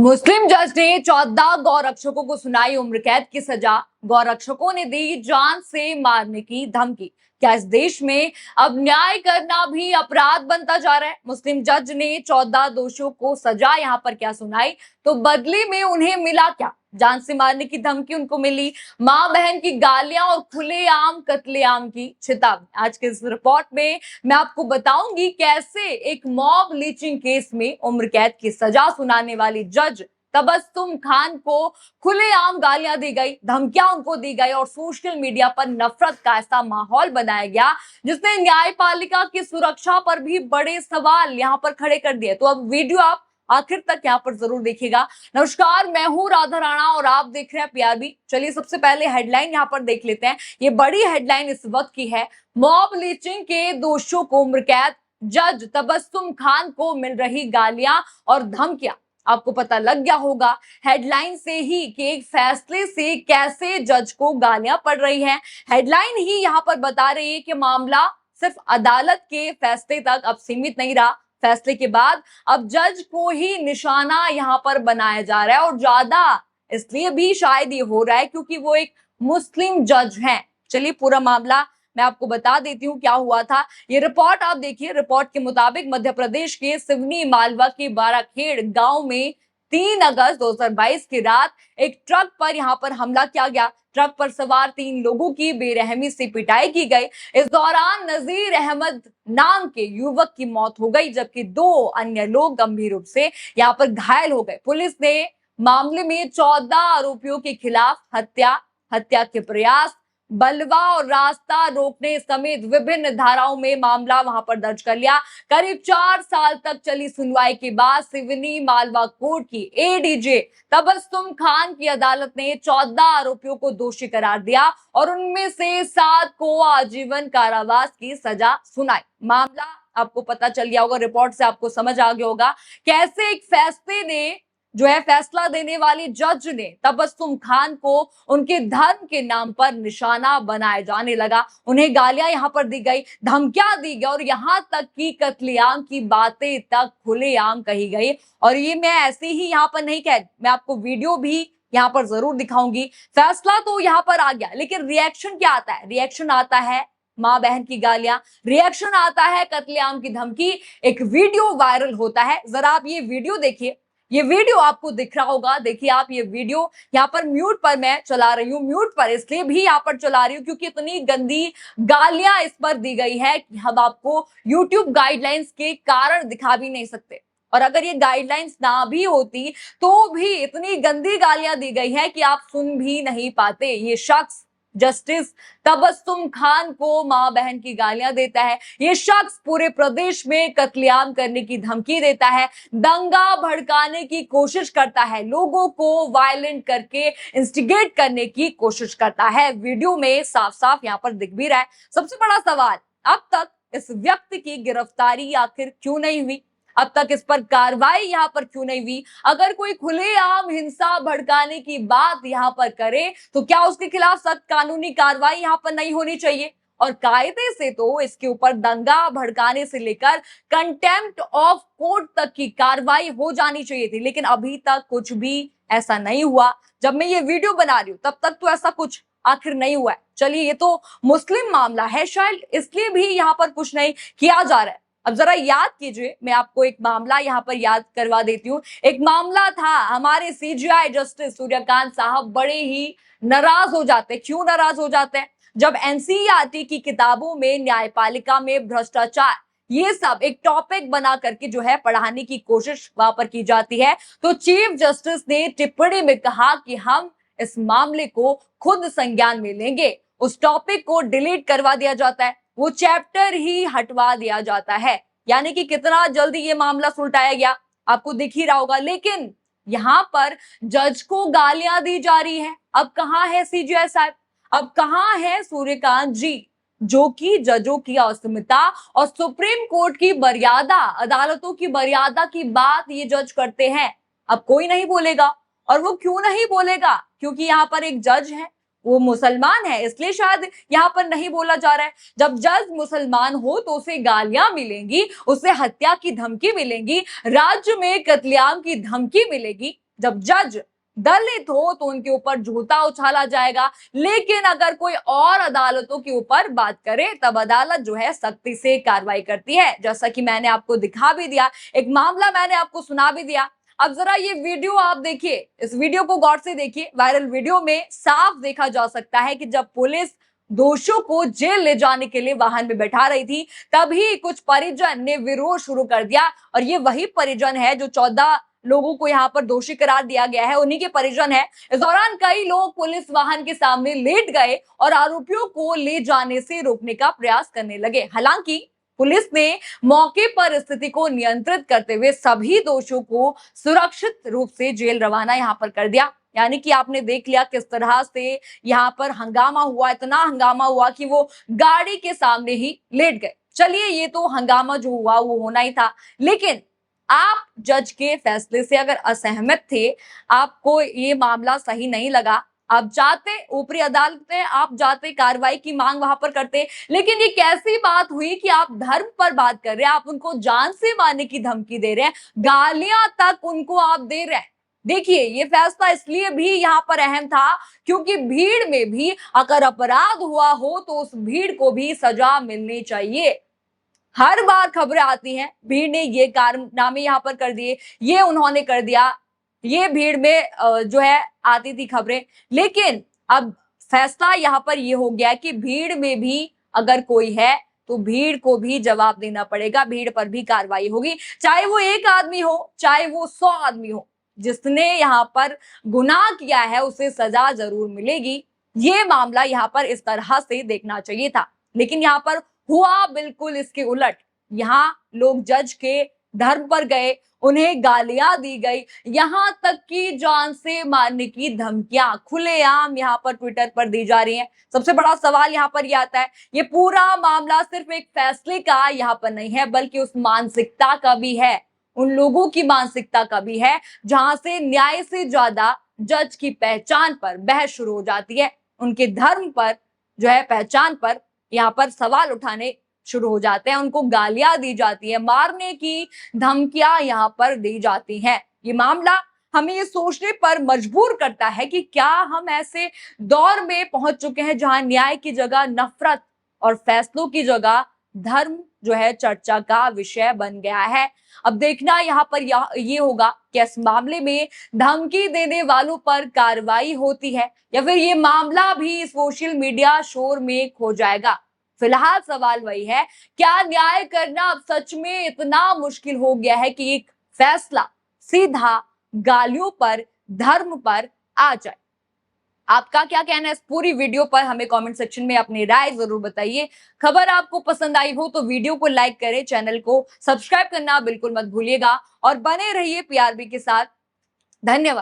मुस्लिम जज ने 14 गौरक्षकों को सुनाई उम्र कैद की सजा। गौरक्षकों ने दी जान से मारने की धमकी। क्या इस देश में अब न्याय करना भी अपराध बनता जा रहा है? मुस्लिम जज ने 14 दोषियों को सजा यहाँ पर क्या सुनाई, तो बदले में उन्हें मिला क्या? जान से मारने की धमकी उनको मिली, मां बहन की गालियां और खुलेआम कत्लेआम की चेतावनी। आज के इस रिपोर्ट में मैं आपको बताऊंगी कैसे एक मॉब लीचिंग केस में उम्र कैद की सजा सुनाने वाली जज तबस्सुम खान को खुलेआम गालियां दी गई, धमकियां उनको दी गई और सोशल मीडिया पर नफरत का ऐसा माहौल बनाया गया जिसने न्यायपालिका की सुरक्षा पर भी बड़े सवाल यहां पर खड़े कर दिए। तो अब वीडियो आप आखिर तक यहाँ पर जरूर देखिएगा। नमस्कार, मैं हूं राधा राणा और आप देख रहे हैं पीआरबी। चलिए सबसे पहले हेडलाइन यहाँ पर देख लेते हैं। ये बड़ी हेडलाइन इस वक्त की है, मॉब लीचिंग के दोषियों को उम्र कैद, जज तबस्सुम खान को मिल रही गालियां और धमकियां। आपको पता लग गया होगा हेडलाइन से ही कि एक फैसले से कैसे जज को गालियां पड़ रही हैं। हेडलाइन ही यहाँ पर बता रही है कि मामला सिर्फ अदालत के फैसले तक अब सीमित नहीं रहा। फैसले के बाद अब जज को ही निशाना यहाँ पर बनाया जा रहा है और ज्यादा इसलिए भी शायद ये हो रहा है क्योंकि वो एक मुस्लिम जज हैं। चलिए पूरा मामला मैं आपको बता देती हूँ क्या हुआ था। ये रिपोर्ट आप देखिए। रिपोर्ट के मुताबिक मध्य प्रदेश के सिवनी मालवा के बाराखेड़ गांव में 3 अगस्त 2022 की रात एक ट्रक पर यहाँ पर हमला किया गया। ट्रक पर सवार 3 लोगों की बेरहमी से पिटाई की गई। इस दौरान नजीर अहमद नाम के युवक की मौत हो गई जबकि 2 अन्य लोग गंभीर रूप से यहाँ पर घायल हो गए। पुलिस ने मामले में 14 आरोपियों के खिलाफ हत्या के प्रयास, बलवा और रास्ता रोकने समेत विभिन्न धाराओं में मामला वहां पर दर्ज कर लिया। करीब 4 साल तक चली सुनवाई के बाद सिवनी मालवा कोर्ट की एडीजे तबस्सुम खान की अदालत ने 14 आरोपियों को दोषी करार दिया और उनमें से 7 को आजीवन कारावास की सजा सुनाई। मामला आपको पता चल गया होगा, रिपोर्ट से आपको समझ आ गया होगा कैसे एक फैसले ने जो है फैसला देने वाली जज ने तबस्सुम खान को उनके धर्म के नाम पर निशाना बनाए जाने लगा। उन्हें गालियां यहाँ पर दी गई, धमकियां दी गई और यहाँ तक कि कत्लेआम की बातें तक खुलेआम कही गई। और ये मैं ऐसे ही यहाँ पर नहीं कह, मैं आपको वीडियो भी यहाँ पर जरूर दिखाऊंगी। फैसला तो यहाँ पर आ गया, लेकिन रिएक्शन क्या आता है? रिएक्शन आता है माँ बहन की गालियां, रिएक्शन आता है कत्लेआम की धमकी, एक वीडियो वायरल होता है। जरा आप ये वीडियो देखिए। ये वीडियो आपको दिख रहा होगा, देखिए आप ये वीडियो यहाँ पर म्यूट पर मैं चला रही हूँ। म्यूट पर इसलिए भी यहाँ पर चला रही हूँ क्योंकि इतनी गंदी गालियां इस पर दी गई है कि हम आपको यूट्यूब गाइडलाइंस के कारण दिखा भी नहीं सकते। और अगर ये गाइडलाइंस ना भी होती तो भी इतनी गंदी गालियां दी गई है कि आप सुन भी नहीं पाते। ये शख्स जस्टिस तबस्सुम खान को मां बहन की गालियां देता है। ये शख्स पूरे प्रदेश में कत्लेआम करने की धमकी देता है, दंगा भड़काने की कोशिश करता है, लोगों को वायलेंट करके इंस्टिगेट करने की कोशिश करता है। वीडियो में साफ साफ यहाँ पर दिख भी रहा है। सबसे बड़ा सवाल, अब तक इस व्यक्ति की गिरफ्तारी आखिर क्यों नहीं हुई? अब तक इस पर कार्रवाई यहाँ पर क्यों नहीं हुई? अगर कोई खुलेआम हिंसा भड़काने की बात यहाँ पर करे तो क्या उसके खिलाफ सख्त कानूनी कार्रवाई यहाँ पर नहीं होनी चाहिए? और कायदे से तो इसके ऊपर दंगा भड़काने से लेकर कंटेम्प्ट ऑफ कोर्ट तक की कार्रवाई हो जानी चाहिए थी, लेकिन अभी तक कुछ भी ऐसा नहीं हुआ। जब मैं ये वीडियो बना रही हूँ तब तक तो ऐसा कुछ आखिर नहीं हुआ है। चलिए, ये तो मुस्लिम मामला है, शायद इसलिए भी यहाँ पर कुछ नहीं किया जा रहा है। अब जरा याद कीजिए, मैं आपको एक मामला यहाँ पर याद करवा देती हूँ। एक मामला था, हमारे सीजीआई जस्टिस सूर्यकांत साहब बड़े ही नाराज हो जाते। क्यों नाराज हो जाते हैं? जब एनसीईआरटी की किताबों में न्यायपालिका में भ्रष्टाचार ये सब एक टॉपिक बना करके जो है पढ़ाने की कोशिश वहां पर की जाती है, तो चीफ जस्टिस ने टिप्पणी में कहा कि हम इस मामले को खुद संज्ञान में लेंगे। उस टॉपिक को डिलीट करवा दिया जाता है, वो चैप्टर ही हटवा दिया जाता है। यानी कि कितना जल्दी ये मामला सुलटाया गया आपको दिख ही रहा होगा। लेकिन यहाँ पर जज को गालियां दी जा रही है। अब कहाँ है सीजीआई साहब? अब कहाँ है सूर्यकांत जी, जो कि जजों की अस्मिता और सुप्रीम कोर्ट की मर्यादा, अदालतों की मर्यादा की बात ये जज करते हैं? अब कोई नहीं बोलेगा। और वो क्यों नहीं बोलेगा? क्योंकि यहाँ पर एक जज है, वो मुसलमान है, इसलिए शायद यहाँ पर नहीं बोला जा रहा है। जब जज मुसलमान हो तो उसे गालियां मिलेंगी, उसे हत्या की धमकी मिलेगी, राज्य में कत्लेआम की धमकी मिलेगी। जब जज दलित हो तो उनके ऊपर जूता उछाला जाएगा। लेकिन अगर कोई और अदालतों के ऊपर बात करे तब अदालत जो है सख्ती से कार्रवाई करती है। जैसा कि मैंने आपको दिखा भी दिया, एक मामला मैंने आपको सुना भी दिया। अब जरा ये वीडियो आप देखिए, इस वीडियो को गौर से देखिए। वायरल वीडियो में साफ देखा जा सकता है कि जब पुलिस दोषियों को जेल ले जाने के लिए वाहन में बैठा रही थी, तभी कुछ परिजन ने विरोध शुरू कर दिया। और ये वही परिजन है जो 14 लोगों को यहाँ पर दोषी करार दिया गया है, उन्हीं के परिजन है। इस दौरान कई लोग पुलिस वाहन के सामने लेट गए और आरोपियों को ले जाने से रोकने का प्रयास करने लगे। हालांकि पुलिस ने मौके पर स्थिति को नियंत्रित करते हुए सभी दोषियों को सुरक्षित रूप से जेल रवाना यहाँ पर कर दिया। यानी कि आपने देख लिया किस तरह से यहाँ पर हंगामा हुआ, इतना हंगामा हुआ कि वो गाड़ी के सामने ही लेट गए। चलिए, ये तो हंगामा जो हुआ वो होना ही था, लेकिन आप जज के फैसले से अगर असहमत थे, आपको ये मामला सही नहीं लगा, आप जाते ऊपरी अदालत में, आप जाते कार्रवाई की मांग वहां पर करते। लेकिन ये कैसी बात हुई कि आप धर्म पर बात कर रहे हैं, आप उनको जान से मारने की धमकी दे रहे हैं, गालियां तक उनको आप दे रहे हैं। देखिए, ये फैसला इसलिए भी यहाँ पर अहम था क्योंकि भीड़ में भी अगर अपराध हुआ हो तो उस भीड़ को भी सजा मिलनी चाहिए। हर बार खबरें आती हैं, भीड़ ने ये कारनामे यहाँ पर कर दिए, ये उन्होंने कर दिया, ये भीड़ में जो है आती थी खबरें। लेकिन अब फैसला यहाँ पर ये हो गया कि भीड़ में भी अगर कोई है तो भीड़ को भी जवाब देना पड़ेगा, भीड़ पर भी कार्रवाई होगी, चाहे वो एक आदमी हो, चाहे वो 100 आदमी हो। जिसने यहाँ पर गुनाह किया है उसे सजा जरूर मिलेगी। ये मामला यहाँ पर इस तरह से देखना चाहिए था, लेकिन यहाँ पर हुआ बिल्कुल इसके उलट। यहाँ लोग जज के धर्म पर गए, उन्हें गालियां दी गई, यहां तक कि जान से मारने की धमकियां खुलेआम यहाँ पर ट्विटर पर दी जा रही हैं। सबसे बड़ा सवाल यहाँ पर यह आता है, ये पूरा मामला सिर्फ एक फैसले का यहाँ पर नहीं है, बल्कि उस मानसिकता का भी है, उन लोगों की मानसिकता का भी है जहां से न्याय से ज्यादा जज की पहचान पर बहस शुरू हो जाती है, उनके धर्म पर जो है पहचान पर यहाँ पर सवाल उठाने शुरू हो जाते हैं, उनको गालियां दी जाती है, मारने की धमकियां यहाँ पर दी जाती हैं। ये मामला हमें ये सोचने पर मजबूर करता है कि क्या हम ऐसे दौर में पहुंच चुके हैं जहां न्याय की जगह नफरत और फैसलों की जगह धर्म जो है चर्चा का विषय बन गया है। अब देखना यहाँ पर ये होगा कि इस मामले में धमकी देने वालों पर कार्रवाई होती है या फिर ये मामला भी सोशल मीडिया शोर में खो जाएगा। फिलहाल सवाल वही है, क्या न्याय करना अब सच में इतना मुश्किल हो गया है कि एक फैसला सीधा गालियों पर, धर्म पर आ जाए? आपका क्या कहना है इस पूरी वीडियो पर? हमें कमेंट सेक्शन में अपनी राय जरूर बताइए। खबर आपको पसंद आई हो तो वीडियो को लाइक करें, चैनल को सब्सक्राइब करना बिल्कुल मत भूलिएगा और बने रहिए पीआरबी के साथ। धन्यवाद।